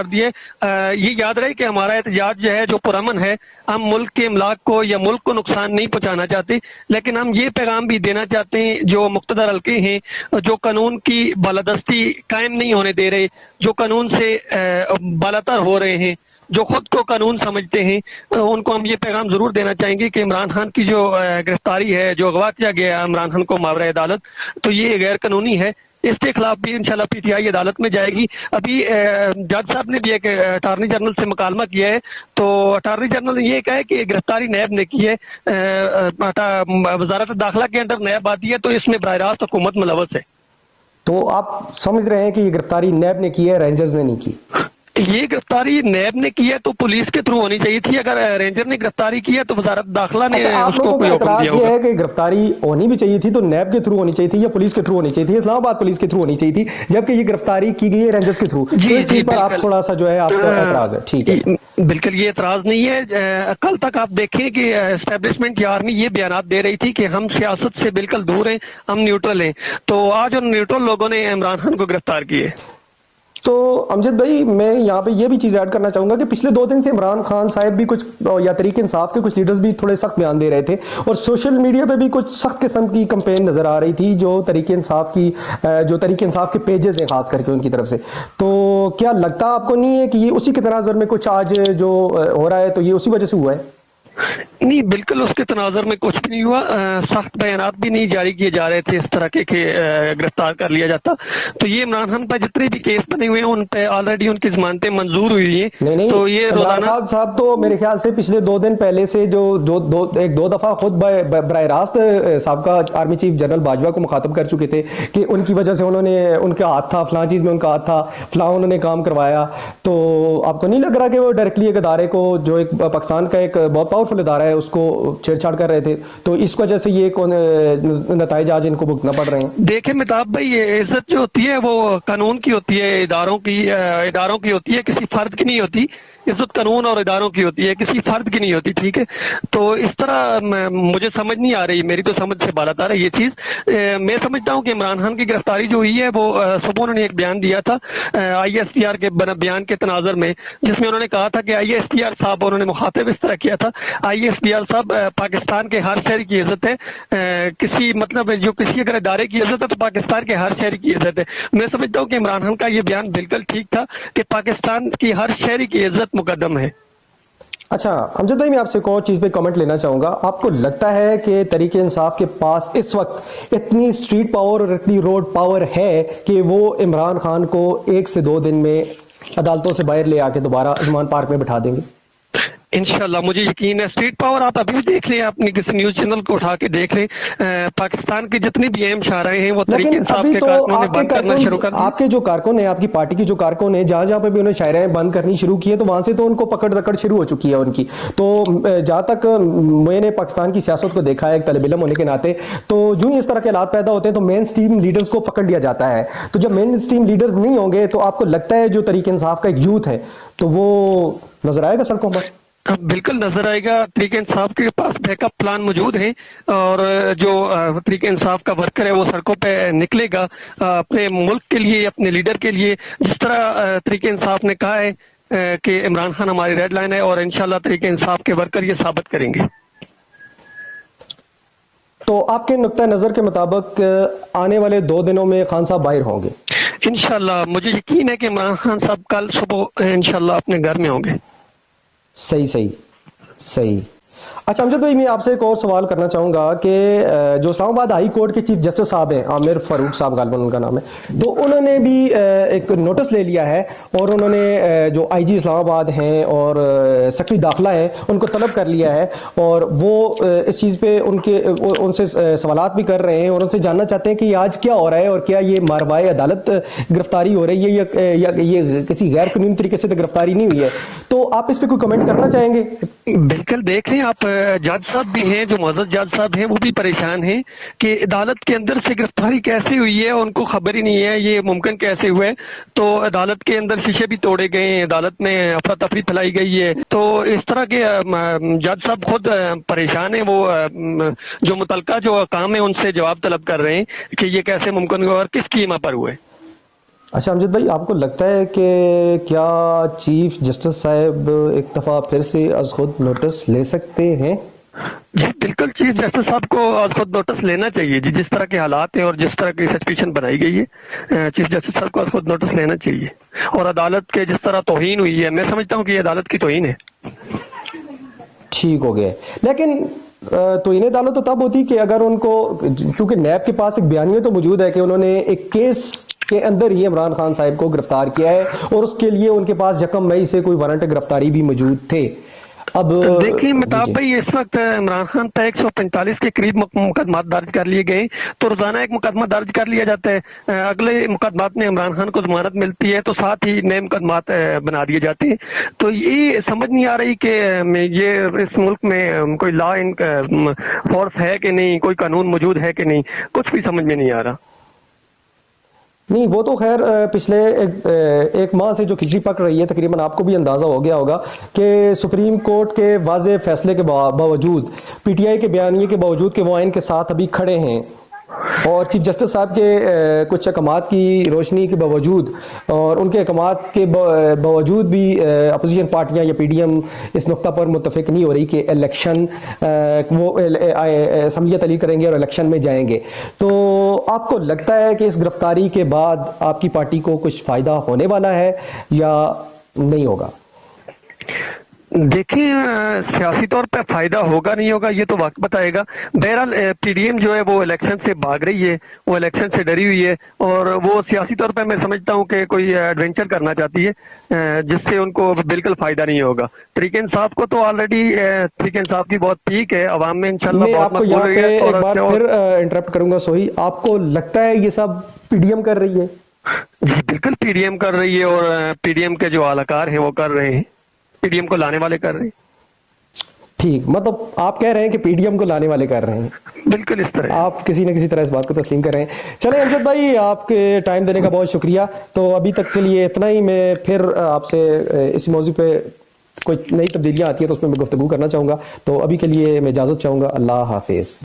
کر دیے. یہ یاد رہے کہ ہمارا احتجاج جو ہے جو پرامن ہے، ہم ملک کے املاک کو یا ملک کو نقصان نہیں پہنچانا چاہتے، لیکن ہم یہ پیغام بھی دینا چاہتے ہیں جو مقتدر حلقے ہیں، جو قانون کی بالادستی قائم نہیں ہونے دے رہے، جو قانون سے بالاتر ہو رہے ہیں، جو خود کو قانون سمجھتے ہیں، ان کو ہم یہ پیغام ضرور دینا چاہیں گے کہ عمران خان کی جو گرفتاری ہے، جو اغوا کیا گیا ہے عمران خان کو ماورا عدالت، تو یہ غیر قانونی ہے. اس کے خلاف بھی انشاءاللہ پی ٹی آئی عدالت میں جائے گی. ابھی جج صاحب نے بھی ایک اٹارنی جنرل سے مکالمہ کیا ہے، تو اٹارنی جنرل نے یہ کہا ہے کہ گرفتاری نیب نے کی ہے، وزارت داخلہ کے اندر نیب آتی ہے، تو اس میں براہ راست حکومت ملوث ہے. تو آپ سمجھ رہے ہیں کہ یہ گرفتاری نیب نے کی ہے، رینجرز نے نہیں کی؟ یہ گرفتاری نیب نے کی ہے تو پولیس کے تھرو ہونی چاہیے تھی. اگر رینجر نے گرفتاری کی ہے تو وزارت داخلہ نے اچھا، آپ اس کو لوگوں کا کوئی حکم دیا اعتراض یہ ہوگا. ہے کہ گرفتاری ہونی بھی چاہیے تھی تو نیب کے تھرو ہونی چاہیے تھی یا پولیس کے تھرو ہونی چاہیے تھی، اسلام آباد پولیس کے تھرو ہونی چاہیے تھی، جبکہ یہ گرفتاری کی گئی ہے رینجرز کے تھرو. تو جی اس جی چیز پر آپ بالکل. تھوڑا سا جو ہے آپ کا اعتراض ہے. ٹھیک ہے. بالکل یہ اعتراض نہیں ہے. کل تک آپ دیکھیں کہ اسٹیبلشمنٹ یہ آرمی یہ بیانات دے رہی تھی کہ ہم سیاست سے بالکل دور ہیں، ہم نیوٹرل ہیں، تو آج ان نیوٹرل لوگوں نے عمران خان کو گرفتار کیے. تو امجد بھائی، میں یہاں پہ یہ بھی چیز ایڈ کرنا چاہوں گا کہ پچھلے 2 دن سے عمران خان صاحب بھی کچھ، یا تحریک انصاف کے کچھ لیڈرز بھی تھوڑے سخت بیان دے رہے تھے، اور سوشل میڈیا پہ بھی کچھ سخت قسم کی کمپین نظر آ رہی تھی جو تحریک انصاف کی، جو تحریک انصاف کے پیجز ہیں خاص کر کے ان کی طرف سے. تو کیا لگتا آپ کو نہیں ہے کہ یہ اسی کے تناظر میں کچھ آج جو ہو رہا ہے تو یہ اسی وجہ سے ہوا ہے؟ نہیں، بالکل اس کے تناظر میں کچھ بھی نہیں ہوا. سخت بیانات بھی نہیں جاری کیے جا رہے تھے اس طرح کے کہ گرفتار کر لیا جاتا. تو یہ عمران خان پر جتنے بھی کیس بنے ہوئے ہیں ان پہ آلریڈی ان کی ضمانتیں منظور ہوئی ہیں. نہیں نہیں، تو یہ عمران روزانہ خان صاحب تو میرے خیال سے پچھلے 2 دن پہلے سے جو دو دفعہ خود براہ راست سابقہ آرمی چیف جنرل باجوہ کو مخاطب کر چکے تھے کہ ان کی وجہ سے انہوں نے، ان کا ہاتھ تھا فلاں چیز میں، ان کا ہاتھ تھا فلاں انہوں نے کام کروایا. تو آپ کو نہیں لگ رہا کہ وہ ڈائریکٹلی ایک ادارے کو، جو ایک پاکستان کا ایک بہت پاورفل ادارہ ہے، اس کو چھیڑ چھاڑ کر رہے تھے، تو اس وجہ سے یہ نتائج آج ان کو بھگتنا پڑ رہے ہیں؟ دیکھیں متاب بھائی، یہ عزت جو ہوتی ہے وہ قانون کی ہوتی ہے، اداروں کی ہوتی ہے، کسی فرد کی نہیں ہوتی. عزت قانون اور اداروں کی ہوتی ہے، کسی فرد کی نہیں ہوتی. ٹھیک ہے، تو اس طرح مجھے سمجھ نہیں آ رہی، میری تو سمجھ سے بالاتر ہے یہ چیز. میں سمجھتا ہوں کہ عمران خان کی گرفتاری جو ہوئی ہے وہ صبح انہوں نے ایک بیان دیا تھا آئی ایس پی آر کے بیان کے تناظر میں، جس میں انہوں نے کہا تھا کہ آئی ایس پی آر صاحب، انہوں نے مخاطب اس طرح کیا تھا، آئی ایس پی آر صاحب پاکستان کے ہر شہری کی عزت ہے. کسی مطلب جو کسی اگر ادارے کی عزت ہے تو پاکستان کے ہر شہری کی عزت ہے. میں سمجھتا ہوں کہ عمران خان کا یہ بیان بالکل ٹھیک تھا کہ پاکستان کی ہر شہری کی عزت مقدم ہے. اچھا امجد بھائی، میں آپ سے ایک اور چیز پہ کمنٹ لینا چاہوں گا. آپ کو لگتا ہے کہ تحریک انصاف کے پاس اس وقت اتنی اسٹریٹ پاور اور اتنی روڈ پاور ہے کہ وہ عمران خان کو 1 سے 2 دن میں عدالتوں سے باہر لے آ کے دوبارہ عثمان پارک میں بٹھا دیں گے؟ انشاءاللہ مجھے یقین ہے. اسٹریٹ پاور آپ ابھی بھی دیکھ لیں، اپنی کسی نیوز چینل کو اٹھا کے دیکھ لیں، پاکستان کے جتنے بھی اہم شاہراہیں ہیں وہ تحریک لیکن انصاف ابھی کے تو کارکنوں نے آپ کے بند کرنا کارکن، شروع کر دیا. آپ کے جو کارکن ہیں، آپ کی پارٹی کے جو کارکن ہیں، جہاں جہاں پہ بھی انہیں شاعریں بند کرنی شروع کی ہے تو وہاں سے تو ان کو پکڑ دکڑ شروع ہو چکی ہے ان کی. تو جہاں تک میں نے پاکستان کی سیاست کو دیکھا ہے ایک طالب علم ہونے کے ناطے، تو جو ہی اس طرح کے حالات پیدا ہوتے ہیں تو مین سٹریم لیڈرز کو پکڑ لیا جاتا ہے. تو جب مین سٹریم لیڈرز نہیں ہوں گے تو آپ کو لگتا ہے جو تحریک انصاف کا ایک یوتھ ہے تو وہ نظر آئے گا سڑکوں پر؟ بالکل نظر آئے گا. تحریک انصاف کے پاس بیک اپ پلان موجود ہیں، اور جو تحریک انصاف کا ورکر ہے وہ سڑکوں پہ نکلے گا اپنے ملک کے لیے، اپنے لیڈر کے لیے. جس طرح تحریک انصاف نے کہا ہے کہ عمران خان ہماری ریڈ لائن ہے، اور انشاءاللہ تحریک انصاف کے ورکر یہ ثابت کریں گے. تو آپ کے نقطہ نظر کے مطابق آنے والے 2 دنوں میں خان صاحب باہر ہوں گے؟ انشاءاللہ مجھے یقین ہے کہ عمران خان صاحب کل صبح انشاءاللہ اپنے گھر میں ہوں گے. صحیح صحیح صحیح. اچھا امجد بھائی، میں آپ سے ایک اور سوال کرنا چاہوں گا کہ جو اسلام آباد ہائی کورٹ کے چیف جسٹس صاحب ہیں، عامر فاروق صاحب غالباً ان کا نام ہے، تو انہوں نے بھی ایک نوٹس لے لیا ہے، اور انہوں نے جو آئی جی اسلام آباد ہیں اور سیکرٹری داخلہ ہیں ان کو طلب کر لیا ہے، اور وہ اس چیز پہ ان سے سوالات بھی کر رہے ہیں اور ان سے جاننا چاہتے ہیں کہ یہ آج کیا ہو رہا ہے، اور کیا یہ ماروائے عدالت گرفتاری ہو رہی ہے یا یہ کسی غیر قانونی طریقے سے تو گرفتاری نہیں ہوئی ہے. تو آپ اس پہ کوئی کمنٹ کرنا چاہیں گے؟ بالکل دیکھ لیں آپ، جج صاحب بھی ہیں، جو معزز جج صاحب ہیں وہ بھی پریشان ہیں کہ عدالت کے اندر سے گرفتاری کیسے ہوئی ہے، ان کو خبر ہی نہیں ہے، یہ ممکن کیسے ہوئے. تو عدالت کے اندر شیشے بھی توڑے گئے ہیں، عدالت میں افراتفری پھیلائی گئی ہے. تو اس طرح کے جج صاحب خود پریشان ہیں. وہ جو متعلقہ جو کام ہے ان سے جواب طلب کر رہے ہیں کہ یہ کیسے ممکن ہوا اور کس قیمت پر ہوئے. اچھا امجد بھائی، آپ کو لگتا ہے کہ کیا چیف جسٹس صاحب ایک دفعہ پھر سے از خود نوٹس لے سکتے ہیں؟ جی بالکل، چیف جسٹس صاحب کو آج خود نوٹس لینا چاہیے جی، جس طرح کے حالات ہیں اور جس طرح کی سچویشن بنائی گئی ہے، چیف جسٹس صاحب کو آج خود نوٹس لینا چاہیے۔ اور عدالت کے جس طرح توہین ہوئی ہے، میں سمجھتا ہوں کہ یہ عدالت کی توہین ہے۔ ٹھیک ہو گیا، لیکن تو انہیں عدالت تو تب ہوتی کہ اگر ان کو، چونکہ نیب کے پاس ایک بیانیہ تو موجود ہے کہ انہوں نے ایک کیس کے اندر ہی عمران خان صاحب کو گرفتار کیا ہے، اور اس کے لیے ان کے پاس 1 مئی سے کوئی وارنٹ گرفتاری بھی موجود تھے۔ اب دیکھیے جی متاب جی بھائی، اس وقت عمران خان پہ 145 کے قریب مقدمات درج کر لیے گئے، تو روزانہ ایک مقدمہ درج کر لیا جاتا ہے، اگلے مقدمات میں عمران خان کو ضمانت ملتی ہے تو ساتھ ہی نئے مقدمات بنا دیے جاتے ہیں۔ تو یہ سمجھ نہیں آ رہی کہ یہ اس ملک میں کوئی لا ان فورس ہے کہ نہیں، کوئی قانون موجود ہے کہ نہیں، کچھ بھی سمجھ میں نہیں آ رہا۔ نہیں، وہ تو خیر پچھلے ایک ماہ سے جو کھچڑی پک رہی ہے، تقریباً آپ کو بھی اندازہ ہو گیا ہوگا کہ سپریم کورٹ کے واضح فیصلے کے باوجود، پی ٹی آئی کے بیانیے کے باوجود کہ وہ آئین کے ساتھ ابھی کھڑے ہیں، اور چیف جسٹس صاحب کے کچھ احکامات کی روشنی کے باوجود اور ان کے احکامات کے باوجود بھی اپوزیشن پارٹیاں یا پی ڈی ایم اس نقطہ پر متفق نہیں ہو رہی کہ الیکشن وہ اسمبلیت علی کریں گے اور الیکشن میں جائیں گے۔ تو آپ کو لگتا ہے کہ اس گرفتاری کے بعد آپ کی پارٹی کو کچھ فائدہ ہونے والا ہے یا نہیں ہوگا؟ دیکھیں، سیاسی طور پہ فائدہ ہوگا نہیں ہوگا یہ تو وقت بتائے گا۔ بہرحال پی ڈی ایم جو ہے وہ الیکشن سے بھاگ رہی ہے، وہ الیکشن سے ڈری ہوئی ہے، اور وہ سیاسی طور پہ میں سمجھتا ہوں کہ کوئی ایڈونچر کرنا چاہتی ہے جس سے ان کو بالکل فائدہ نہیں ہوگا۔ طریق انصاف کو تو آلریڈی طریق انصاف کی بہت پیک ہے، عوام میں انشاءاللہ میں بہت آپ کو مقبول یہاں ہوئی پہ ہے۔ ایک بار پھر انٹرپٹ کروں گا سوہی، آپ کو لگتا ہے یہ سب پی ڈی ایم کر رہی ہے؟ جی بالکل پی ڈی ایم کر رہی ہے، اور پی ڈی ایم کے جو اہلکار ہیں وہ کر رہے ہیں، پی ڈی ایم کو لانے والے کر رہے ہیں۔ ٹھیک، مطلب آپ کہہ رہے ہیں کہ پی ڈی ایم کو لانے والے کر رہے ہیں، بالکل اس طرح۔ آپ کسی نہ کسی طرح اس بات کو تسلیم کریں۔ چلیں امجد بھائی، آپ کے ٹائم دینے کا بہت شکریہ۔ تو ابھی تک کے لیے اتنا ہی، میں پھر آپ سے اس موضوع پہ کوئی نئی تبدیلیاں آتی ہیں تو اس میں میں گفتگو کرنا چاہوں گا۔ تو ابھی کے لیے میں اجازت چاہوں گا، اللہ حافظ۔